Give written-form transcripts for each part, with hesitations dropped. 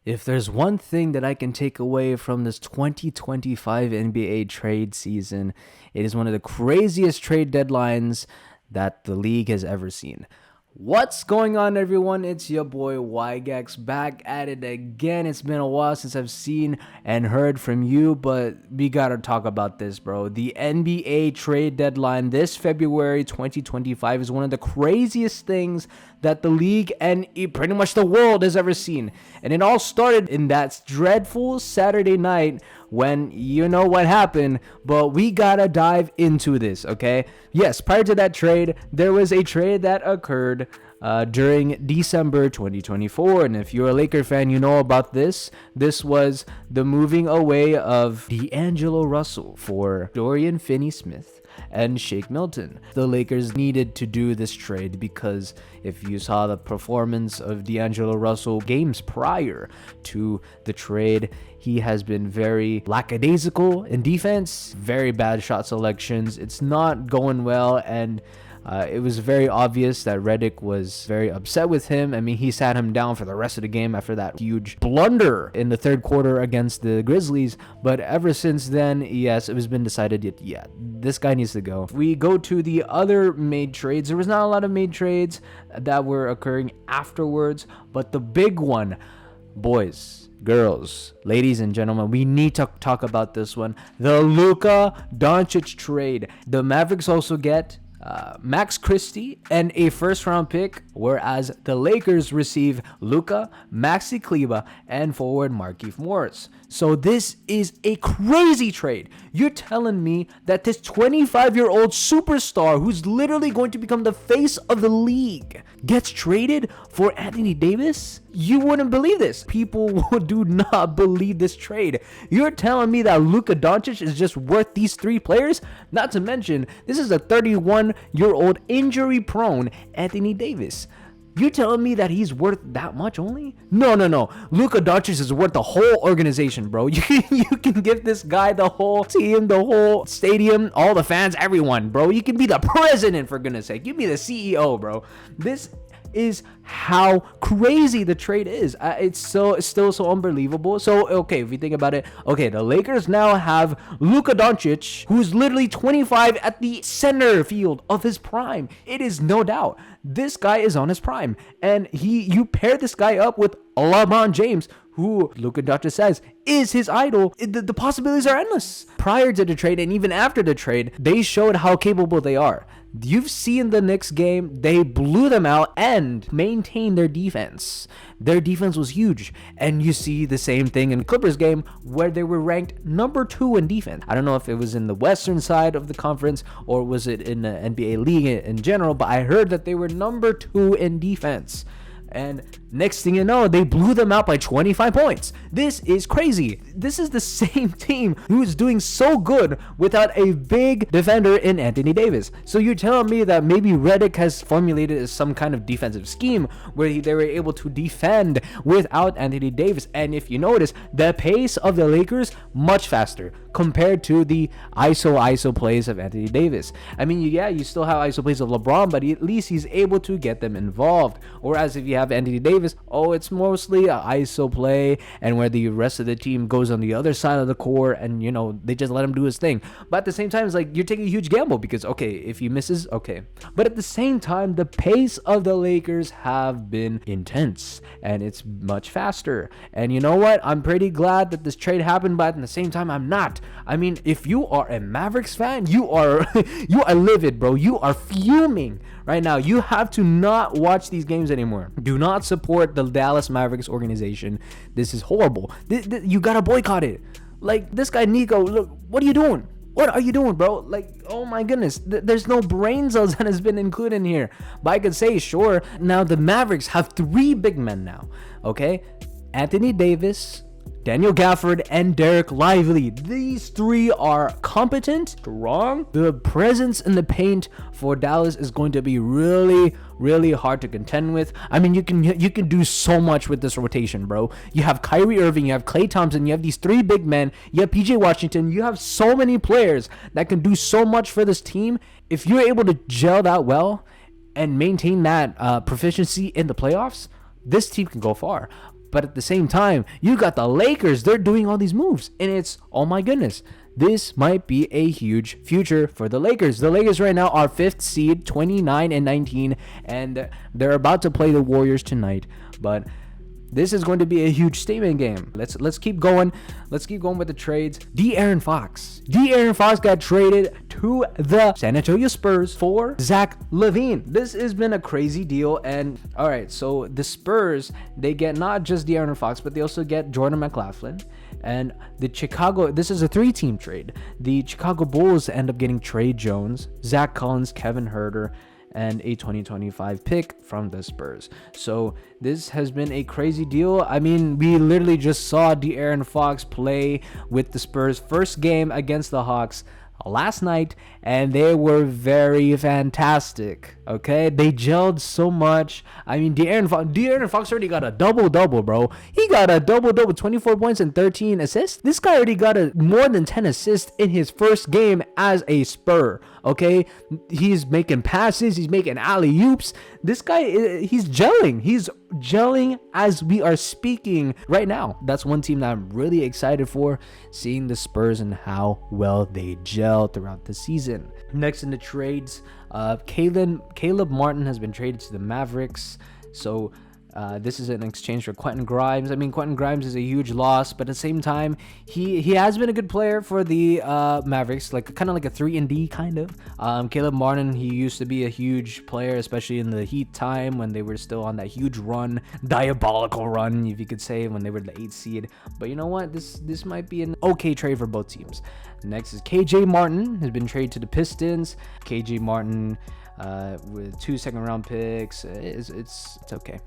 If there's one thing that I can take away from this 2025 NBA trade season, it is one of the craziest trade deadlines that the league has ever seen. What's going on, everyone? It's your boy YGacs back at it again. It's been a while since I've seen and heard from you, but we gotta talk about this, bro. The NBA trade deadline this February 2025 is one of the craziest things that the league and pretty much the world has ever seen. And it all started in that dreadful Saturday night when you know what happened, but we gotta dive into this, okay? Yes, prior to that trade, there was a trade that occurred during December 2024, and if you're a Laker fan, you know about this. This was the moving away of D'Angelo Russell for Dorian Finney-Smith and Shake Milton. The Lakers needed to do this trade because if you saw the performance of D'Angelo Russell games prior to the trade, he has been very lackadaisical in defense, very bad shot selections. It's not going well, and it was very obvious that Redick was very upset with him. I mean, he sat him down for the rest of the game after that huge blunder in the third quarter against the Grizzlies. But ever since then, yes, it has been decided that, yeah, this guy needs to go. We go to the other made trades. There was not a lot of made trades that were occurring afterwards, but the big one, boys, girls, ladies and gentlemen, we need to talk about this one. The Luka Doncic trade. The Mavericks also get Max Christie and a first-round pick, whereas the Lakers receive Luka, Maxi Kleber, and forward Markieff Morris. So this is a crazy trade. You're telling me that this 25-year-old superstar who's literally going to become the face of the league gets traded for Anthony Davis? You wouldn't believe this. People do not believe this trade. You're telling me that Luka Doncic is just worth these three players? Not to mention, this is a 31-year-old injury-prone Anthony Davis. You telling me that he's worth that much only? No. Luka Doncic is worth the whole organization, bro. You can give this guy the whole team, the whole stadium, all the fans, everyone, bro. You can be the president, for goodness sake. You be the CEO, bro. This is how crazy the trade is. It's still so unbelievable. So, okay, if you think about it, okay, the Lakers now have Luka Doncic, who's literally 25 at the center field of his prime. It is no doubt. This guy is on his prime. And you pair this guy up with LeBron James, who Luka Doncic says is his idol. The possibilities are endless. Prior to the trade and even after the trade, they showed how capable they are. You've seen the Knicks game. They blew them out and maintained their defense. Their defense was huge. And you see the same thing in Clippers game where they were ranked number 2 in defense. I don't know if it was in the western side of the conference or was it in the NBA league in general, but I heard that they were number 2 in defense. And next thing you know, they blew them out by 25 points. This is crazy. This is the same team who is doing so good without a big defender in Anthony Davis. So you're telling me that maybe Redick has formulated some kind of defensive scheme where they were able to defend without Anthony Davis. And if you notice, the pace of the Lakers much faster compared to the ISO plays of Anthony Davis. I mean, yeah, you still have ISO plays of LeBron, but at least he's able to get them involved. Whereas if you have Anthony Davis, it's mostly an ISO play and where the rest of the team goes on the other side of the court and, you know, they just let him do his thing. But at the same time, it's like you're taking a huge gamble because, okay, if he misses, okay. But at the same time, the pace of the Lakers have been intense and it's much faster. And you know what? I'm pretty glad that this trade happened, but at the same time, I'm not. I mean, if you are a Mavericks fan, you are livid, bro. You are fuming right now. You have to not watch these games anymore. Do not support the Dallas Mavericks organization. This is horrible. You gotta boycott it. Like, this guy Nico, look, what are you doing? What are you doing, bro? Like, oh my goodness, there's no brain cells that has been included in here. But I could say, sure, now the Mavericks have 3 big men now, okay? Anthony Davis, Daniel Gafford, and Derek Lively. These 3 are competent, strong. The presence in the paint for Dallas is going to be really, really hard to contend with. I mean, you can do so much with this rotation, bro. You have Kyrie Irving, you have Klay Thompson, you have these 3 big men, you have PJ Washington. You have so many players that can do so much for this team. If you're able to gel that well and maintain that proficiency in the playoffs, this team can go far. But at the same time, you got the Lakers. They're doing all these moves. And it's, oh my goodness, this might be a huge future for the Lakers. The Lakers right now are 5th seed, 29-19, and they're about to play the Warriors tonight. But this is going to be a huge statement game. Let's keep going. Let's keep going with the trades. De'Aaron Fox got traded to the San Antonio Spurs for Zach LaVine. This has been a crazy deal. And all right, so the Spurs, they get not just De'Aaron Fox, but they also get Jordan McLaughlin. And this is a 3-team trade. The Chicago Bulls end up getting Trey Jones, Zach Collins, Kevin Huerter, and a 2025 pick from the Spurs. So this has been a crazy deal. I mean, we literally just saw De'Aaron Fox play with the Spurs first game against the Hawks last night, and they were very fantastic. Okay, they gelled so much. I mean, De'Aaron Fox already got a double-double, bro. He got a double-double, 24 points and 13 assists. This guy already got more than 10 assists in his first game as a Spur. Okay, he's making passes, he's making alley-oops. This guy, he's gelling as we are speaking right now. That's one team that I'm really excited for, seeing the Spurs and how well they gel throughout the season. Next in the trades, Caleb Martin has been traded to the Mavericks. So this is an exchange for Quentin Grimes. I mean, Quentin Grimes is a huge loss, but at the same time, he has been a good player for the Mavericks, kind of like a 3-and-D kind of. Caleb Martin, he used to be a huge player, especially in the Heat time when they were still on that huge run, diabolical run, if you could say, when they were the 8th seed. But you know what? This might be an okay trade for both teams. Next is KJ Martin, has been traded to the Pistons. KJ Martin with 2 second-round picks. It's okay.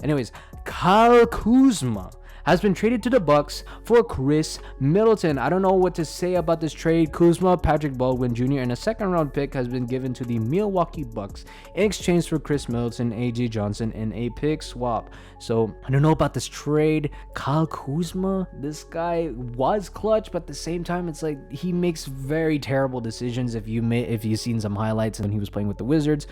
Anyways, Kyle Kuzma has been traded to the Bucks for Chris Middleton. I don't know what to say about this trade. Kuzma, Patrick Baldwin Jr., and a second-round pick has been given to the Milwaukee Bucks in exchange for Chris Middleton, A.J. Johnson, and a pick swap. So I don't know about this trade. Kyle Kuzma, this guy was clutch, but at the same time, it's like he makes very terrible decisions. If you've seen some highlights when he was playing with the Wizards,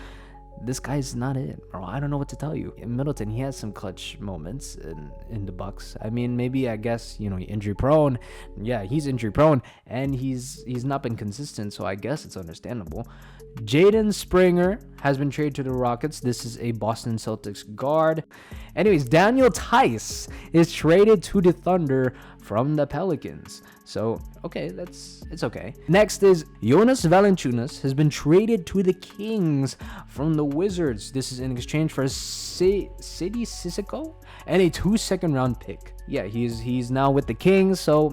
this guy's not it, bro. I don't know what to tell you. In Middleton, he has some clutch moments in the Bucks. I mean, maybe, I guess, injury prone. Yeah, he's injury prone, and he's not been consistent, so I guess it's understandable. Jaden Springer has been traded to the Rockets. This is a Boston Celtics guard. Anyways, Daniel Theis is traded to the Thunder from the Pelicans. So, okay, it's okay. Next is Jonas Valanciunas has been traded to the Kings from the Wizards. This is in exchange for City Sissoko and a 2 second-round pick. Yeah, he's now with the Kings, so,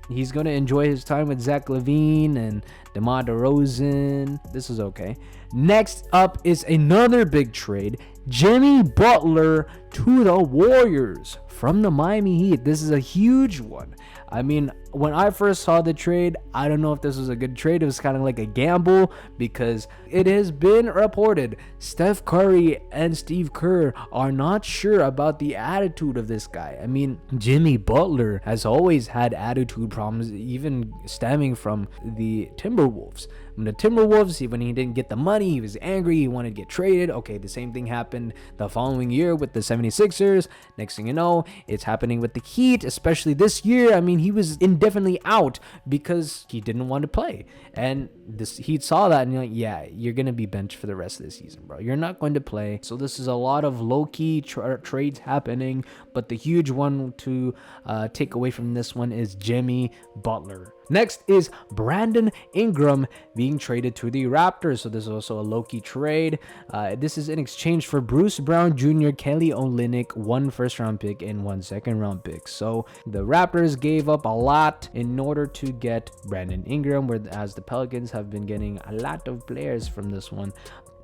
he's going to enjoy his time with Zach LaVine and DeMar DeRozan. This is okay. Next up is another big trade. Jimmy Butler to the Warriors from the Miami Heat. This is a huge one. I mean, when I first saw the trade, I don't know if this was a good trade. It was kind of like a gamble because it has been reported Steph Curry and Steve Kerr are not sure about the attitude of this guy. I mean, Jimmy Butler has always had attitude problems, even stemming from the Timberwolves. When the Timberwolves, when he didn't get the money, he was angry, he wanted to get traded. Okay, the same thing happened the following year with the 76ers. Next thing you know, it's happening with the Heat, especially this year. I mean, he was indefinitely out because he didn't want to play. And this Heat saw that and you're like, yeah, you're going to be benched for the rest of the season, bro. You're not going to play. So this is a lot of low-key trades happening, but the huge one to take away from this one is Jimmy Butler. Next is Brandon Ingram being traded to the Raptors. So this is also a low-key trade. This is in exchange for Bruce Brown Jr., Kelly Olynyk, 1 first-round pick, and 1 second-round pick. So the Raptors gave up a lot in order to get Brandon Ingram, whereas the Pelicans have been getting a lot of players from this one.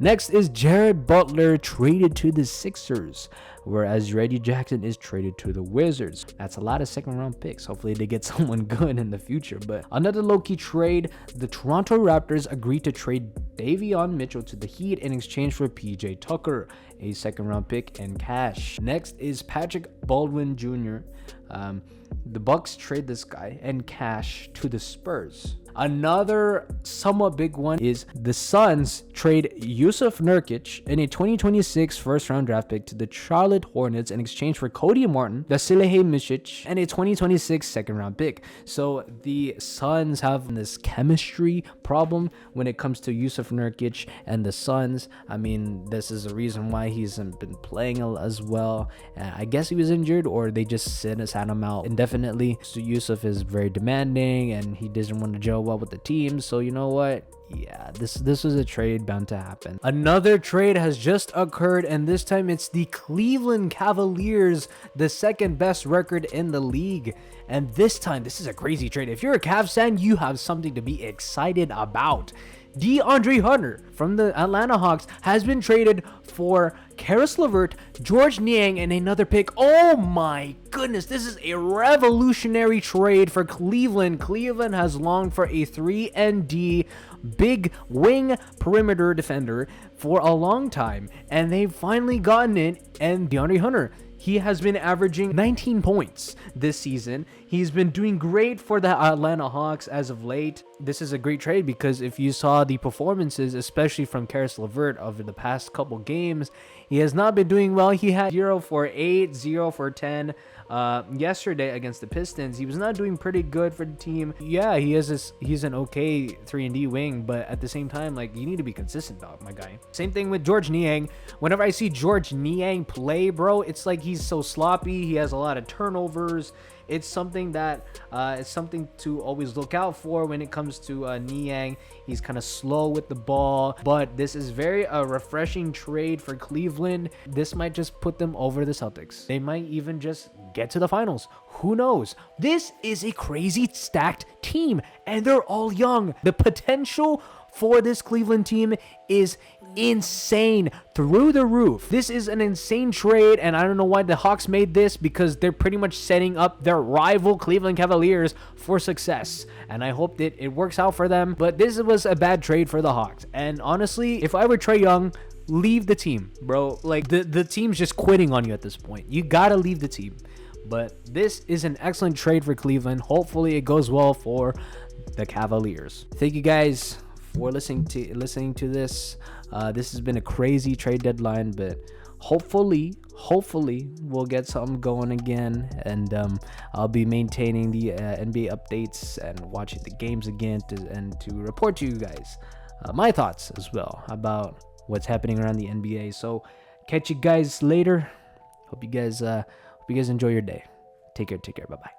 Next is Jared Butler traded to the Sixers, whereas Reggie Jackson is traded to the Wizards. That's a lot of second-round picks. Hopefully they get someone good in the future. But another low-key trade, the Toronto Raptors agreed to trade Davion Mitchell to the Heat in exchange for PJ Tucker, a second-round pick, and cash. Next is Patrick Baldwin Jr. The Bucks trade this guy and cash to the Spurs. Another somewhat big one is the Suns trade Jusuf Nurkic in a 2026 first-round draft pick to the Charlotte Hornets in exchange for Cody Martin, Vasilije Micic, and a 2026 second-round pick. So the Suns have this chemistry problem when it comes to Jusuf Nurkic and the Suns. I mean, this is the reason why he hasn't been playing as well. I guess he was injured, or they just sat him out indefinitely. So Jusuf is very demanding, and he doesn't want to gel well with the team. So you know what? Yeah, this was a trade bound to happen. Another trade has just occurred, and this time it's the Cleveland Cavaliers, the second best record in the league. And this time, this is a crazy trade. If you're a Cavs fan, you have something to be excited about. DeAndre Hunter from the Atlanta Hawks has been traded for Karis LeVert, George Niang, and another pick. Oh my goodness, this is a revolutionary trade for Cleveland. Cleveland has longed for a 3-and-D big wing perimeter defender for a long time, and they've finally gotten it. And DeAndre Hunter, he has been averaging 19 points this season. He's been doing great for the Atlanta Hawks as of late. This is a great trade because if you saw the performances, especially from Karis LeVert over the past couple games, he has not been doing well. He had 0 for 8, 0 for 10 yesterday against the Pistons. He was not doing pretty good for the team. Yeah, he's an okay 3-and-D wing, but at the same time, like, you need to be consistent, dog, my guy. Same thing with George Niang. Whenever I see George Niang play, bro, it's like he's so sloppy. He has a lot of turnovers. It's something that it's something to always look out for when it comes to Niang. He's kind of slow with the ball, but this is very refreshing trade for Cleveland. This might just put them over the Celtics. They might even just get to the finals. Who knows? This is a crazy stacked team, and they're all young. The potential for this Cleveland team is insane, through the roof. This is an insane trade, and I don't know why the Hawks made this, because they're pretty much setting up their rival Cleveland Cavaliers for success, and I hope that it works out for them. But this was a bad trade for the Hawks, and honestly, if I were Trae Young, leave the team, bro. Like, the team's just quitting on you at this point. You gotta leave the team. But this is an excellent trade for Cleveland. Hopefully it goes well for the Cavaliers. Thank you guys for listening to this. This has been a crazy trade deadline, but hopefully we'll get something going again, and I'll be maintaining the NBA updates and watching the games again to report to you guys my thoughts as well about what's happening around the NBA. So catch you guys later. Hope you guys enjoy your day. Take care. Bye bye.